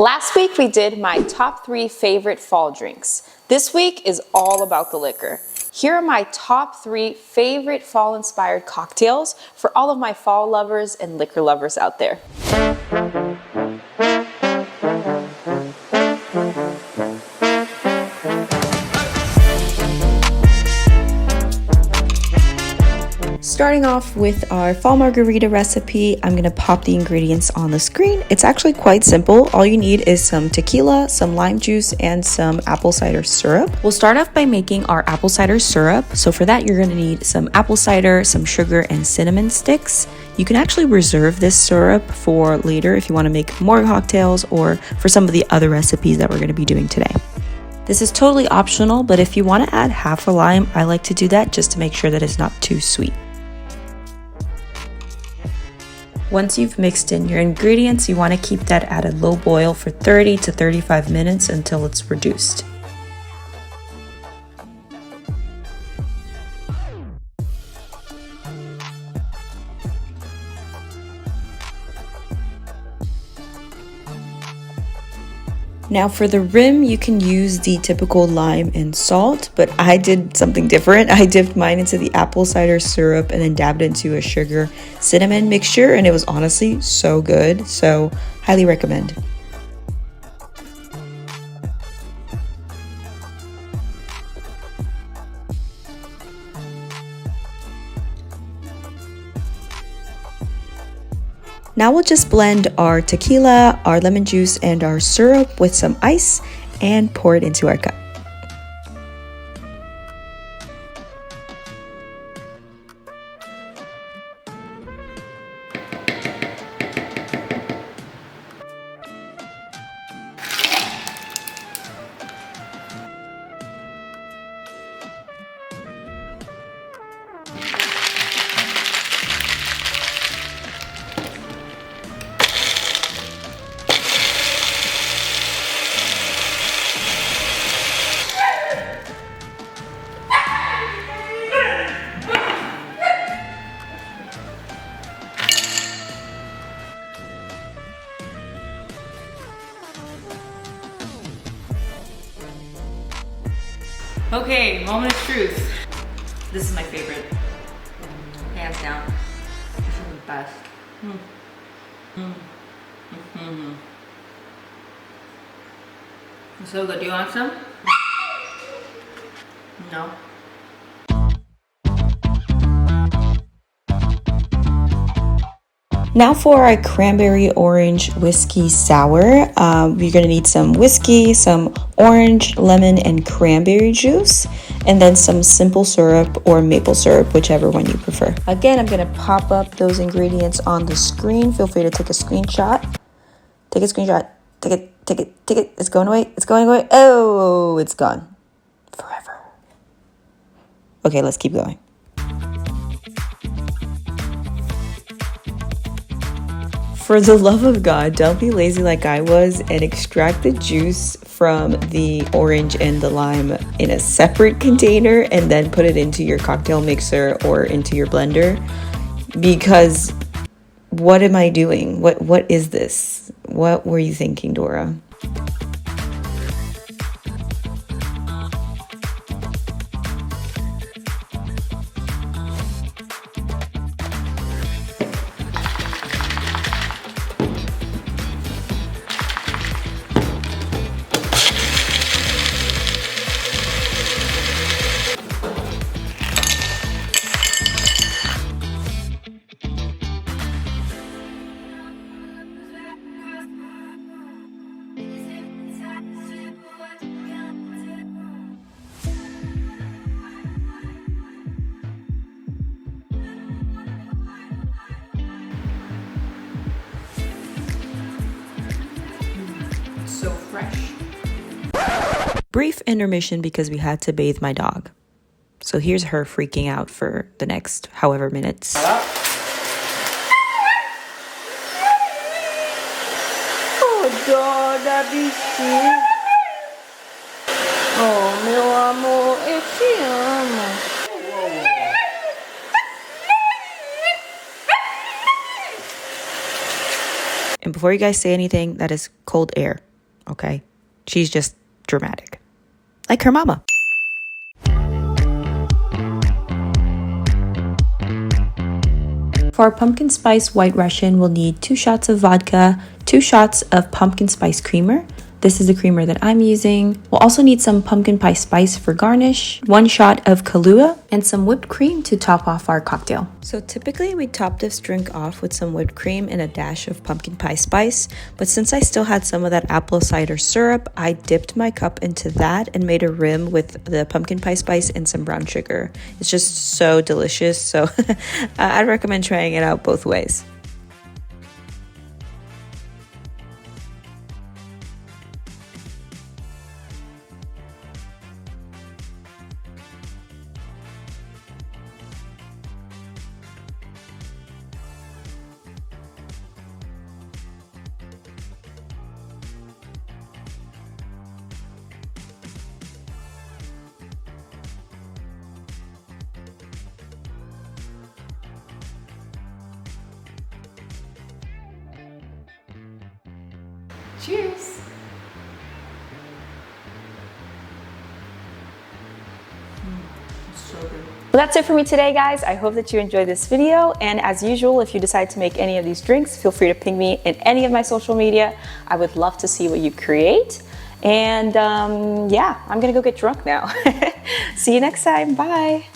Last week we did my top 3 favorite fall drinks. This week is all about the liquor. Here are my top 3 favorite fall-inspired cocktails for all of my fall lovers and liquor lovers out there. Starting off with our fall margarita recipe, I'm gonna pop the ingredients on the screen. It's actually quite simple. All you need is some tequila, some lime juice, and some apple cider syrup. We'll start off by making our apple cider syrup. So for that, you're gonna need some apple cider, some sugar, and cinnamon sticks. You can actually reserve this syrup for later if you wanna make more cocktails or for some of the other recipes that we're gonna be doing today. This is totally optional, but if you wanna add half a lime, I like to do that just to make sure that it's not too sweet. Once you've mixed in your ingredients, you want to keep that at a low boil for 30 to 35 minutes until it's reduced. Now for the rim, you can use the typical lime and salt, but I did something different. I dipped mine into the apple cider syrup and then dabbed into a sugar cinnamon mixture, and it was honestly so good. So highly recommend. Now we'll just blend our tequila, our lemon juice, and our syrup with some ice and pour it into our cup. Okay, moment of truth. This is my favorite. Hands down. This is the best. It's so good. Do you want some? No. Now for our cranberry orange whiskey sour, you're gonna need some whiskey, some orange, lemon, and cranberry juice, and then some simple syrup or maple syrup, whichever one you prefer. Again, I'm gonna pop up those ingredients on the screen. Feel free to take a screenshot. Take a screenshot. Take it. It's going away. It's going away. Oh, it's gone. Forever. Okay, let's keep going. For the love of God, don't be lazy like I was and extract the juice from the orange and the lime in a separate container and then put it into your cocktail mixer or into your blender. Because what am I doing? What is this? What were you thinking, Dora? So fresh. Brief intermission because we had to bathe my dog. So here's her freaking out for the next however minutes. Oh, dog, that be sweet. Oh, meu amor, eu te amo. And before you guys say anything, that is cold air. okay? She's just dramatic. Like her mama. For our pumpkin spice white Russian, we'll need 2 shots of vodka, 2 shots of pumpkin spice creamer. This is the creamer that I'm using. We'll also need some pumpkin pie spice for garnish, 1 shot of Kahlua, and some whipped cream to top off our cocktail. So typically we top this drink off with some whipped cream and a dash of pumpkin pie spice, but since I still had some of that apple cider syrup, I dipped my cup into that and made a rim with the pumpkin pie spice and some brown sugar. It's just so delicious, so I'd recommend trying it out both ways. Cheers. So good. Well, that's it for me today, guys. I hope that you enjoyed this video. And as usual, if you decide to make any of these drinks, feel free to ping me in any of my social media. I would love to see what you create. And yeah, I'm gonna go get drunk now. See you next time. Bye.